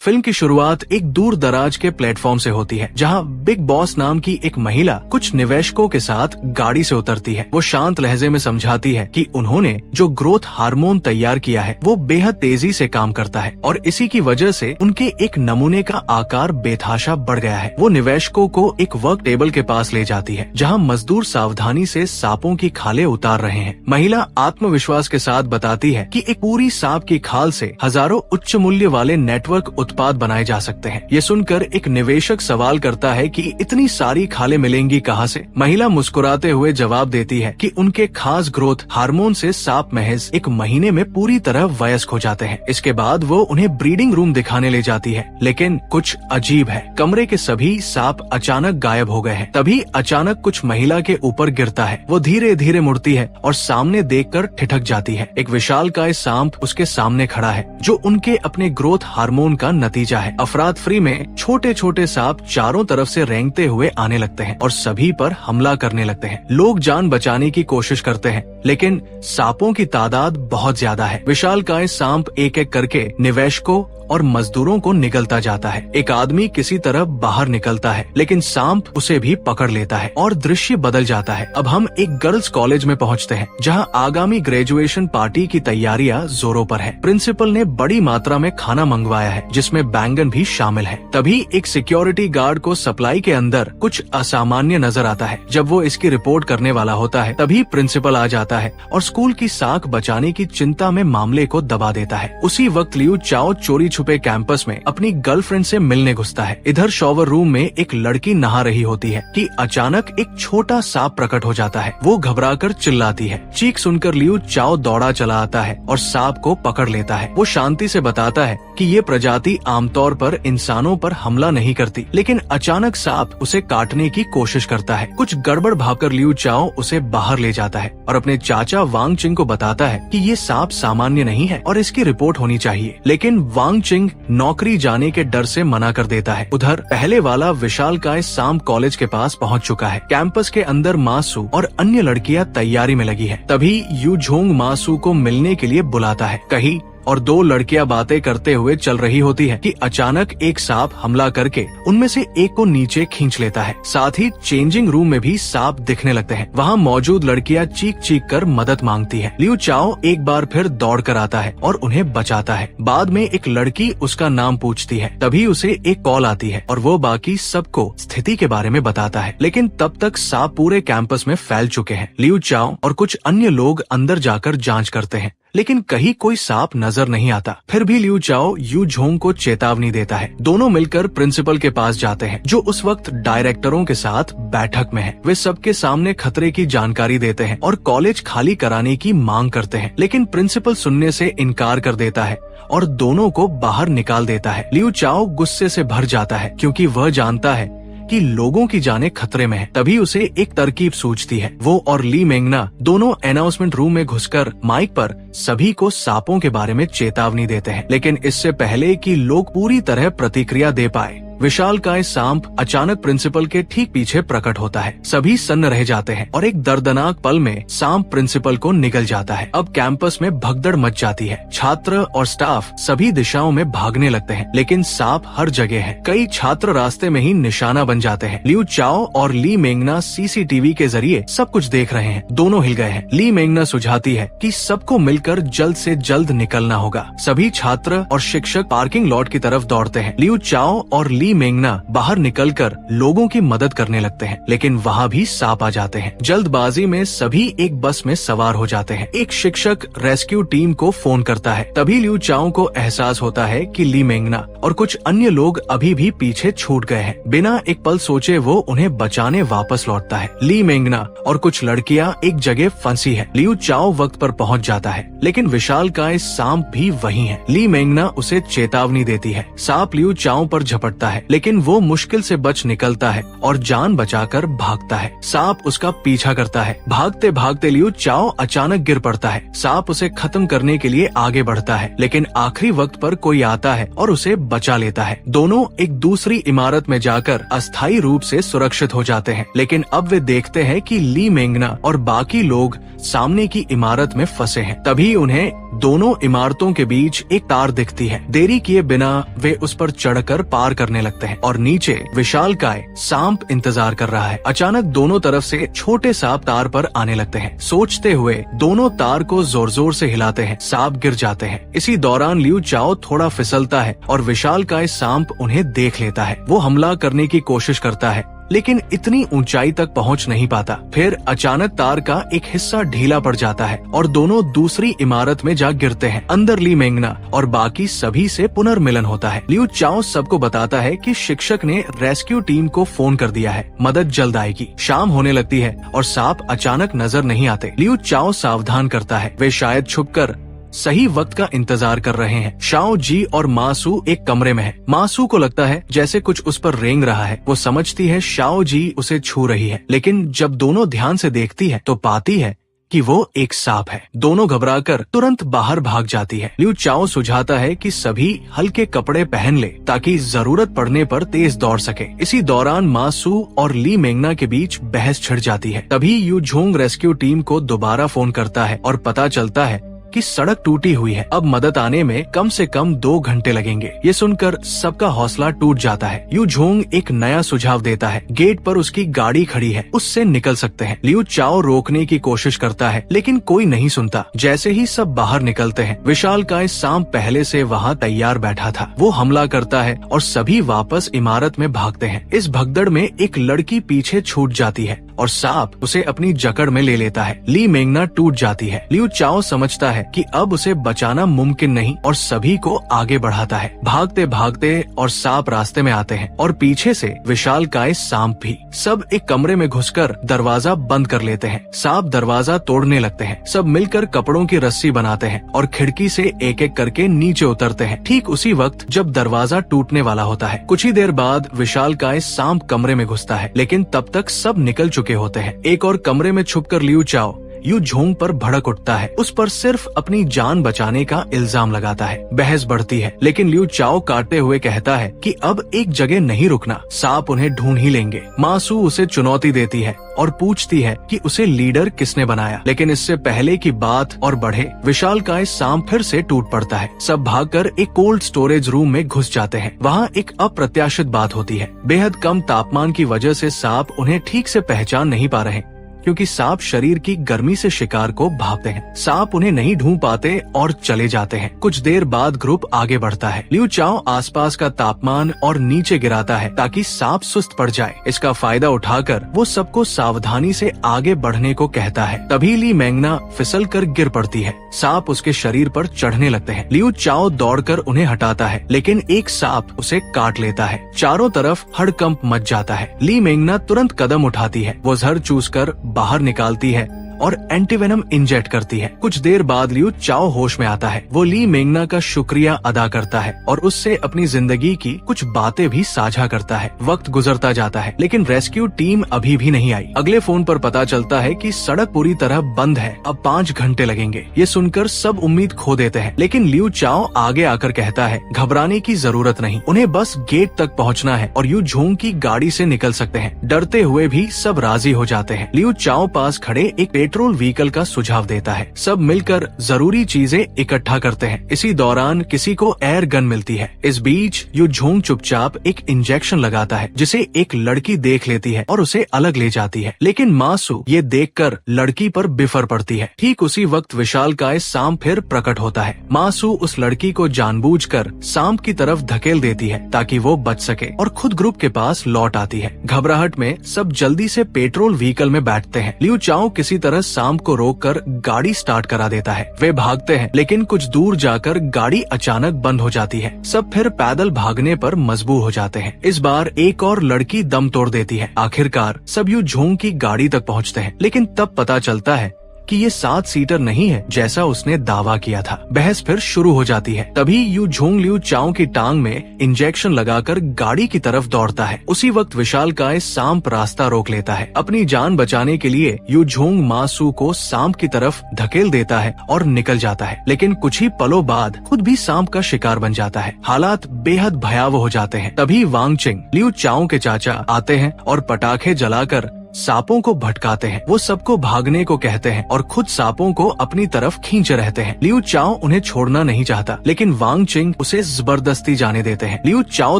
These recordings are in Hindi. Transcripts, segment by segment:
फिल्म की शुरुआत एक दूर दराज के प्लेटफॉर्म से होती है, जहाँ बिग बॉस नाम की एक महिला कुछ निवेशकों के साथ गाड़ी से उतरती है। वो शांत लहजे में समझाती है कि उन्होंने जो ग्रोथ हार्मोन तैयार किया है वो बेहद तेजी से काम करता है और इसी की वजह से उनके एक नमूने का आकार बेतहाशा बढ़ गया है। वो निवेशकों को एक वर्क टेबल के पास ले जाती है, जहाँ मजदूर सावधानी से सांपों की खालें उतार रहे हैं। महिला आत्मविश्वास के साथ बताती है कि एक पूरी सांप की खाल से हजारों उच्च मूल्य वाले नेटवर्क उत्पाद बनाए जा सकते हैं। ये सुनकर एक निवेशक सवाल करता है कि इतनी सारी खालें मिलेंगी कहाँ से? महिला मुस्कुराते हुए जवाब देती है कि उनके खास ग्रोथ हार्मोन से सांप महज 1 महीने में पूरी तरह वयस्क हो जाते हैं। इसके बाद वो उन्हें ब्रीडिंग रूम दिखाने ले जाती है, लेकिन कुछ अजीब है। कमरे के सभी सांप अचानक गायब हो गए हैं। तभी अचानक कुछ महिला के ऊपर गिरता है। वो धीरे धीरे मुड़ती है और सामने देखकर ठिठक जाती है। एक विशालकाय सांप उसके सामने खड़ा है, जो उनके अपने ग्रोथ हार्मोन का नतीजा है। अफरातफरी में छोटे छोटे सांप चारों तरफ से रेंगते हुए आने लगते हैं और सभी पर हमला करने लगते हैं। लोग जान बचाने की कोशिश करते हैं, लेकिन सांपों की तादाद बहुत ज्यादा है। विशालकाय सांप एक एक करके निवेशकों और मजदूरों को निगलता जाता है। एक आदमी किसी तरह बाहर निकलता है, लेकिन सांप उसे भी पकड़ लेता है और दृश्य बदल जाता है। अब हम एक गर्ल्स कॉलेज में पहुंचते हैं, जहां आगामी ग्रेजुएशन पार्टी की तैयारियां जोरों पर है। प्रिंसिपल ने बड़ी मात्रा में खाना मंगवाया है, जिसमें बैंगन भी शामिल है। तभी एक सिक्योरिटी गार्ड को सप्लाई के अंदर कुछ असामान्य नजर आता है। जब वो इसकी रिपोर्ट करने वाला होता है, तभी प्रिंसिपल आ जाता है और स्कूल की साख बचाने की चिंता में मामले को दबा देता है। उसी वक्त लियू चाओ चोरी छुपे कैंपस में अपनी गर्लफ्रेंड से मिलने घुसता है। इधर शॉवर रूम में एक लड़की नहा रही होती है कि अचानक एक छोटा सांप प्रकट हो जाता है। वो घबराकर चिल्लाती है। चीख सुनकर लियू चाओ दौड़ा चला आता है और सांप को पकड़ लेता है। वो शांति से बताता है कि ये प्रजाति आमतौर पर इंसानों पर हमला नहीं करती, लेकिन अचानक सांप उसे काटने की कोशिश करता है। कुछ गड़बड़ भावकर लियू चाओ उसे बाहर ले जाता है और अपने चाचा वांग चिंग को बताता है कि ये सांप सामान्य नहीं है और इसकी रिपोर्ट होनी चाहिए, लेकिन वांग चिंग नौकरी जाने के डर से मना कर देता है। उधर पहले वाला विशालकाय सांप कॉलेज के पास पहुंच चुका है। कैंपस के अंदर मासू और अन्य लड़कियां तैयारी में लगी है। तभी यू झोंग मासू को मिलने के लिए बुलाता है। कहीं और 2 लड़कियां बातें करते हुए चल रही होती है कि अचानक एक सांप हमला करके उनमें से एक को नीचे खींच लेता है। साथ ही चेंजिंग रूम में भी सांप दिखने लगते हैं। वहां मौजूद लड़कियां चीख चीख कर मदद मांगती हैं। लियू चाओ एक बार फिर दौड़ कर आता है और उन्हें बचाता है। बाद में एक लड़की उसका नाम पूछती है। तभी उसे एक कॉल आती है और वो बाकी सबको स्थिति के बारे में बताता है, लेकिन तब तक सांप पूरे कैंपस में फैल चुके हैं। लियू चाओ और कुछ अन्य लोग अंदर जाकर जांच करते हैं, लेकिन कहीं कोई सांप नजर नहीं आता। फिर भी लियू चाओ यू झोंग को चेतावनी देता है। दोनों मिलकर प्रिंसिपल के पास जाते हैं, जो उस वक्त डायरेक्टरों के साथ बैठक में है। वे सबके सामने खतरे की जानकारी देते हैं और कॉलेज खाली कराने की मांग करते हैं, लेकिन प्रिंसिपल सुनने से इनकार कर देता है और दोनों को बाहर निकाल देता है। लियू चाओ गुस्से से भर जाता है, क्योंकि वह जानता है कि लोगों की जानें खतरे में है। तभी उसे एक तरकीब सूझती है। वो और ली मेंगना दोनों अनाउंसमेंट रूम में घुसकर माइक पर सभी को सांपों के बारे में चेतावनी देते हैं, लेकिन इससे पहले कि लोग पूरी तरह प्रतिक्रिया दे पाए, विशालकाय सांप अचानक प्रिंसिपल के ठीक पीछे प्रकट होता है। सभी सन्न रह जाते हैं और एक दर्दनाक पल में सांप प्रिंसिपल को निगल जाता है। अब कैंपस में भगदड़ मच जाती है। छात्र और स्टाफ सभी दिशाओं में भागने लगते हैं, लेकिन सांप हर जगह है। कई छात्र रास्ते में ही निशाना बन जाते हैं। लियू चाओ और ली मेंगना सीसीटीवी के जरिए सब कुछ देख रहे हैं। दोनों हिल गए हैं। ली मेंगना सुझाती है कि सबको मिलकर जल्द से जल्द निकलना होगा। सभी छात्र और शिक्षक पार्किंग लॉट की तरफ दौड़ते हैं। लियू चाओ और ली मेंगना बाहर निकलकर लोगों की मदद करने लगते हैं, लेकिन वहाँ भी सांप आ जाते हैं। जल्दबाजी में सभी एक बस में सवार हो जाते हैं। एक शिक्षक रेस्क्यू टीम को फोन करता है। तभी लियू चाओ को एहसास होता है कि ली मेंगना और कुछ अन्य लोग अभी भी पीछे छूट गए हैं। बिना एक पल सोचे वो उन्हें बचाने वापस लौटता है। ली मेंगना और कुछ लड़कियां एक जगह फंसी है। लियू चाओ वक्त पर पहुंच जाता है, लेकिन विशालकाय सांप भी वहीं है। ली मेंगना उसे चेतावनी देती है। सांप लियू चाओ पर झपटता है है, लेकिन वो मुश्किल से बच निकलता है और जान बचाकर भागता है। सांप उसका पीछा करता है। भागते भागते लियू चाओ अचानक गिर पड़ता है। सांप उसे खत्म करने के लिए आगे बढ़ता है, लेकिन आखिरी वक्त पर कोई आता है और उसे बचा लेता है। दोनों एक दूसरी इमारत में जाकर अस्थायी रूप से सुरक्षित हो जाते हैं, लेकिन अब वे देखते हैं कि ली मेंगना और बाकी लोग सामने की इमारत में फंसे हैं। तभी उन्हें दोनों इमारतों के बीच एक तार दिखती है। देरी किए बिना वे उस पर चढ़कर पार करने लगते हैं और नीचे विशालकाय सांप इंतजार कर रहा है। अचानक दोनों तरफ से छोटे सांप तार पर आने लगते हैं। सोचते हुए दोनों तार को जोर जोर से हिलाते हैं। सांप गिर जाते हैं। इसी दौरान लियू चाओ थोड़ा फिसलता है और विशालकाय सांप उन्हें देख लेता है। वो हमला करने की कोशिश करता है, लेकिन इतनी ऊंचाई तक पहुंच नहीं पाता। फिर अचानक तार का एक हिस्सा ढीला पड़ जाता है और दोनों दूसरी इमारत में जा गिरते हैं। अंदर ली मेंगना और बाकी सभी से पुनर्मिलन होता है। लियू चाओ सबको बताता है कि शिक्षक ने रेस्क्यू टीम को फोन कर दिया है, मदद जल्द आएगी। शाम होने लगती है और सांप अचानक नजर नहीं आते। लियू चाओ सावधान करता है, वे शायद छुपकर सही वक्त का इंतजार कर रहे हैं। शाओ जी और मासू एक कमरे में है। मासू को लगता है जैसे कुछ उस पर रेंग रहा है। वो समझती है शाओ जी उसे छू रही है, लेकिन जब दोनों ध्यान से देखती है तो पाती है कि वो एक सांप है। दोनों घबराकर तुरंत बाहर भाग जाती है। लियू चाओ सुझाता है कि सभी हल्के कपड़े पहन ले ताकि जरूरत पड़ने पर तेज दौड़ सके। इसी दौरान मासू और ली मेंगना के बीच बहस छिड़ जाती है। तभी यू झोंग रेस्क्यू टीम को दोबारा फोन करता है और पता चलता है कि सड़क टूटी हुई है। अब मदद आने में कम से कम 2 घंटे लगेंगे। ये सुनकर सबका हौसला टूट जाता है। यू झोंग एक नया सुझाव देता है। गेट पर उसकी गाड़ी खड़ी है, उससे निकल सकते हैं। लियू चाओ रोकने की कोशिश करता है, लेकिन कोई नहीं सुनता। जैसे ही सब बाहर निकलते हैं, विशालकाय सांप पहले से वहाँ तैयार बैठा था। वो हमला करता है और सभी वापस इमारत में भागते हैं। इस भगदड़ में एक लड़की पीछे छूट जाती है और सांप उसे अपनी जकड़ में ले लेता है। ली मेंगना टूट जाती है। लियू चाओ समझता है कि अब उसे बचाना मुमकिन नहीं और सभी को आगे बढ़ाता है। भागते भागते और सांप रास्ते में आते हैं और पीछे से विशालकाय सांप भी। सब एक कमरे में घुसकर दरवाजा बंद कर लेते हैं। सांप दरवाजा तोड़ने लगते हैं। सब मिलकर कपड़ों की रस्सी बनाते हैं और खिड़की से एक एक करके नीचे उतरते हैं। ठीक उसी वक्त जब दरवाजा टूटने वाला होता है। कुछ ही देर बाद विशालकाय सांप कमरे में घुसता है, लेकिन तब तक सब निकल चुके होते हैं। एक और कमरे में छुपकर लियू चाओ यू झोंग पर भड़क उठता है। उस पर सिर्फ अपनी जान बचाने का इल्जाम लगाता है। बहस बढ़ती है, लेकिन लियू चाओ काटते हुए कहता है कि अब एक जगह नहीं रुकना, सांप उन्हें ढूंढ ही लेंगे। मासू उसे चुनौती देती है और पूछती है कि उसे लीडर किसने बनाया, लेकिन इससे पहले की बात और बढ़े, विशालकाय सांप फिर से टूट पड़ता है। सब भागकर एक कोल्ड स्टोरेज रूम में घुस जाते हैं। वहाँ एक अप्रत्याशित बात होती है। बेहद कम तापमान की वजह से सांप उन्हें ठीक से पहचान नहीं पा रहे, क्योंकि सांप शरीर की गर्मी से शिकार को भागते हैं। सांप उन्हें नहीं ढूंढ पाते और चले जाते हैं। कुछ देर बाद ग्रुप आगे बढ़ता है। लियू चाओ आसपास का तापमान और नीचे गिराता है ताकि सांप सुस्त पड़ जाए। इसका फायदा उठाकर वो सबको सावधानी से आगे बढ़ने को कहता है। तभी ली मेंगना फिसल कर गिर पड़ती है। सांप उसके शरीर पर चढ़ने लगते हैं। लियू चाओ दौड़कर उन्हें हटाता है, लेकिन एक सांप उसे काट लेता है। चारों तरफ हड़कंप मच जाता है। ली मेंगना तुरंत कदम उठाती है। वो जहर चूसकर बाहर निकालती है और एंटीवेनम इंजेक्ट करती है। कुछ देर बाद लियू चाओ होश में आता है। वो ली मेंगना का शुक्रिया अदा करता है और उससे अपनी जिंदगी की कुछ बातें भी साझा करता है। वक्त गुजरता जाता है, लेकिन रेस्क्यू टीम अभी भी नहीं आई। अगले फोन पर पता चलता है कि सड़क पूरी तरह बंद है, अब 5 घंटे लगेंगे। ये सुनकर सब उम्मीद खो देते हैं, लेकिन लियू चाओ आगे आकर कहता है घबराने की जरूरत नहीं, उन्हें बस गेट तक पहुँचना है और यू झोंग की गाड़ी से निकल सकते हैं। डरते हुए भी सब राजी हो जाते हैं। लियू चाओ पास खड़े एक पेट्रोल व्हीकल का सुझाव देता है। सब मिलकर जरूरी चीजें इकट्ठा करते हैं। इसी दौरान किसी को एयर गन मिलती है। इस बीच यू झोंग चुपचाप एक इंजेक्शन लगाता है, जिसे एक लड़की देख लेती है और उसे अलग ले जाती है। लेकिन मासू ये देखकर लड़की पर बिफर पड़ती है। ठीक उसी वक्त विशालकाय सांप फिर प्रकट होता है। मासू उस लड़की को जानबूझकर सांप की तरफ धकेल देती है ताकि वो बच सके और खुद ग्रुप के पास लौट आती है। घबराहट में सब जल्दी से पेट्रोल व्हीकल में बैठते हैं। लियू चाओ किसी तरह सांप को रोककर गाड़ी स्टार्ट करा देता है। वे भागते हैं, लेकिन कुछ दूर जाकर गाड़ी अचानक बंद हो जाती है। सब फिर पैदल भागने पर मजबूर हो जाते हैं। इस बार एक और लड़की दम तोड़ देती है। आखिरकार सब यू झोंग की गाड़ी तक पहुंचते हैं, लेकिन तब पता चलता है कि ये 7 सीटर नहीं है जैसा उसने दावा किया था। बहस फिर शुरू हो जाती है। तभी यू झोंग लियू चाओ की टांग में इंजेक्शन लगाकर गाड़ी की तरफ दौड़ता है। उसी वक्त विशालकाय सांप रास्ता रोक लेता है। अपनी जान बचाने के लिए यू झोंग मासू को सांप की तरफ धकेल देता है और निकल जाता है, लेकिन कुछ ही पलों बाद खुद भी सांप का शिकार बन जाता है। हालात बेहद भयावह हो जाते हैं। तभी वांगचिंग लियू चाओ के चाचा आते हैं और पटाखे जलाकर सांपों को भटकाते हैं। वो सबको भागने को कहते हैं और खुद सांपों को अपनी तरफ खींचे रहते हैं। लियू चाओ उन्हें छोड़ना नहीं चाहता, लेकिन वांगचिंग उसे जबरदस्ती जाने देते हैं। लियू चाओ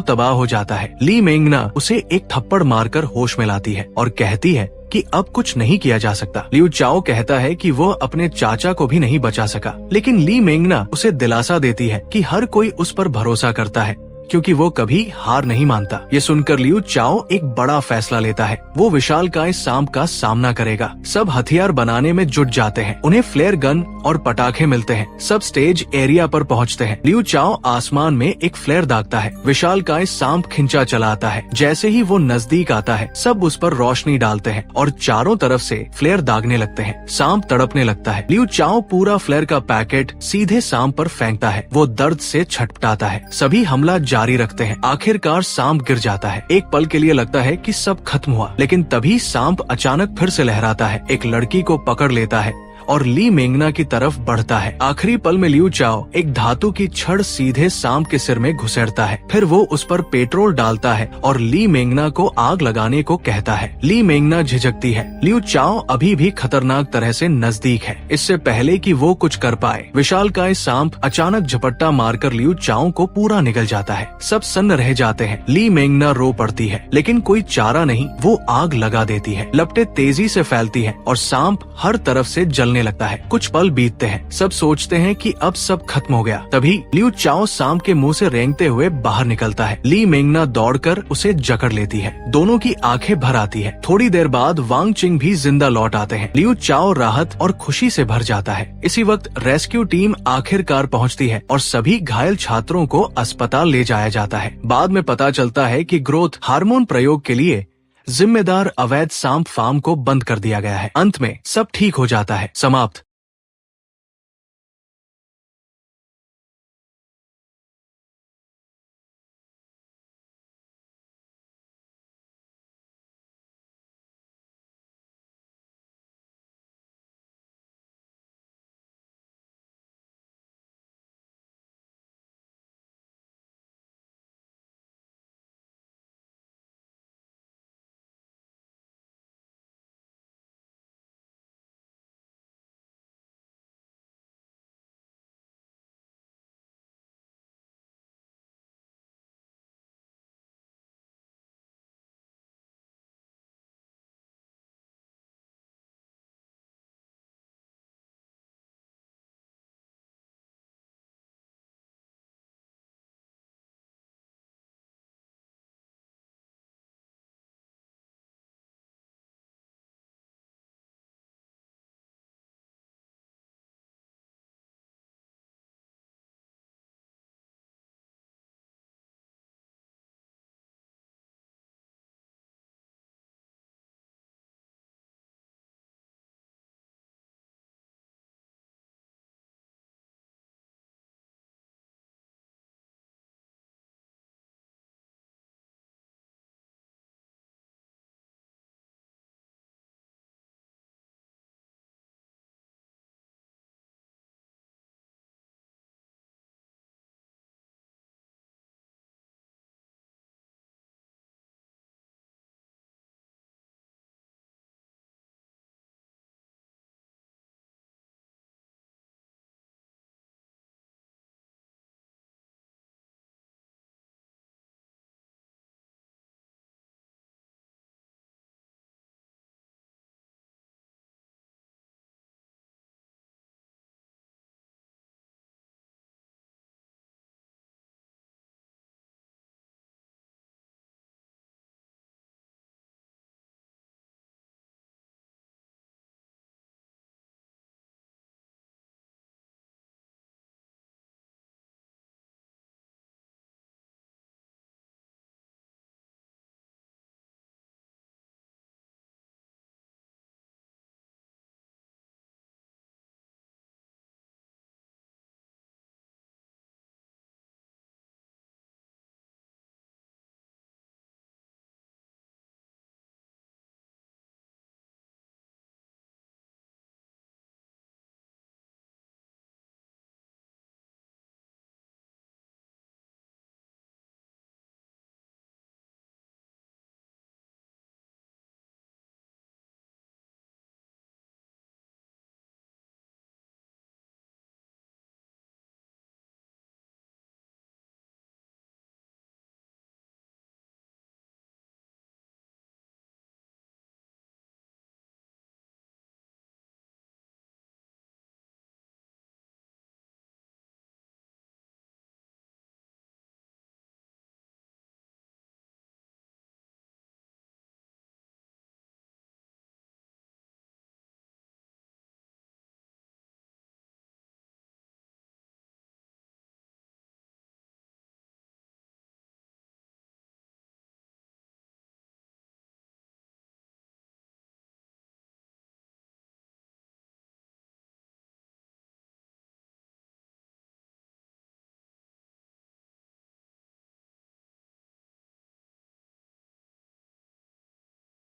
तबाह हो जाता है। ली मेंगना उसे एक थप्पड़ मारकर होश में लाती है और कहती है कि अब कुछ नहीं किया जा सकता। लियू चाओ कहता है कि वो अपने चाचा को भी नहीं बचा सका, लेकिन ली मेंगना उसे दिलासा देती है कि हर कोई उस पर भरोसा करता है क्योंकि वो कभी हार नहीं मानता। ये सुनकर लियू चाओ एक बड़ा फैसला लेता है। वो विशालकाय सांप का सामना करेगा। सब हथियार बनाने में जुट जाते हैं। उन्हें फ्लेयर गन और पटाखे मिलते हैं। सब स्टेज एरिया पर पहुंचते हैं। लियू चाओ आसमान में एक फ्लेयर दागता है। विशालकाय सांप खिंचा चला आता है। जैसे ही वो नजदीक आता है, सब उस पर रोशनी डालते हैं और चारों तरफ से फ्लेयर दागने लगते हैं। सांप तड़पने लगता है। लियू चाओ पूरा फ्लेयर का पैकेट सीधे सांप पर फेंकता है। वो दर्द से छटपटाता है। सभी हमला जारी रखते हैं। आखिरकार सांप गिर जाता है। एक पल के लिए लगता है कि सब खत्म हुआ, लेकिन तभी सांप अचानक फिर से लहराता है, एक लड़की को पकड़ लेता है और ली मेंगना की तरफ बढ़ता है। आखिरी पल में लियू चाओ एक धातु की छड़ सीधे सांप के सिर में घुसेड़ता है। फिर वो उस पर पेट्रोल डालता है और ली मेंगना को आग लगाने को कहता है। ली मेंगना झिझकती है। लियू चाओ अभी भी खतरनाक तरह से नजदीक है। इससे पहले कि वो कुछ कर पाए, विशालकाय सांप अचानक झपट्टा मारकर लियू चाओ को पूरा निगल जाता है। सब सन्न रह जाते हैं। ली मेंगना रो पड़ती है, लेकिन कोई चारा नहीं। वो आग लगा देती है। लपटें तेजी से फैलती हैं और सांप हर तरफ से जलने लगता है। कुछ पल बीतते हैं। सब सोचते हैं कि अब सब खत्म हो गया। तभी लियू चाओ सांप के मुंह से रेंगते हुए बाहर निकलता है। ली मेंगना दौड़कर उसे जकड़ लेती है। दोनों की आंखें भर आती है। थोड़ी देर बाद वांगचिंग भी जिंदा लौट आते हैं। लियू चाओ राहत और खुशी से भर जाता है। इसी वक्त रेस्क्यू टीम आखिरकार पहुंचती है और सभी घायल छात्रों को अस्पताल ले जाया जाता है। बाद में पता चलता है कि ग्रोथ हार्मोन प्रयोग के लिए जिम्मेदार अवैध सांप फार्म को बंद कर दिया गया है। अंत में सब ठीक हो जाता है। समाप्त।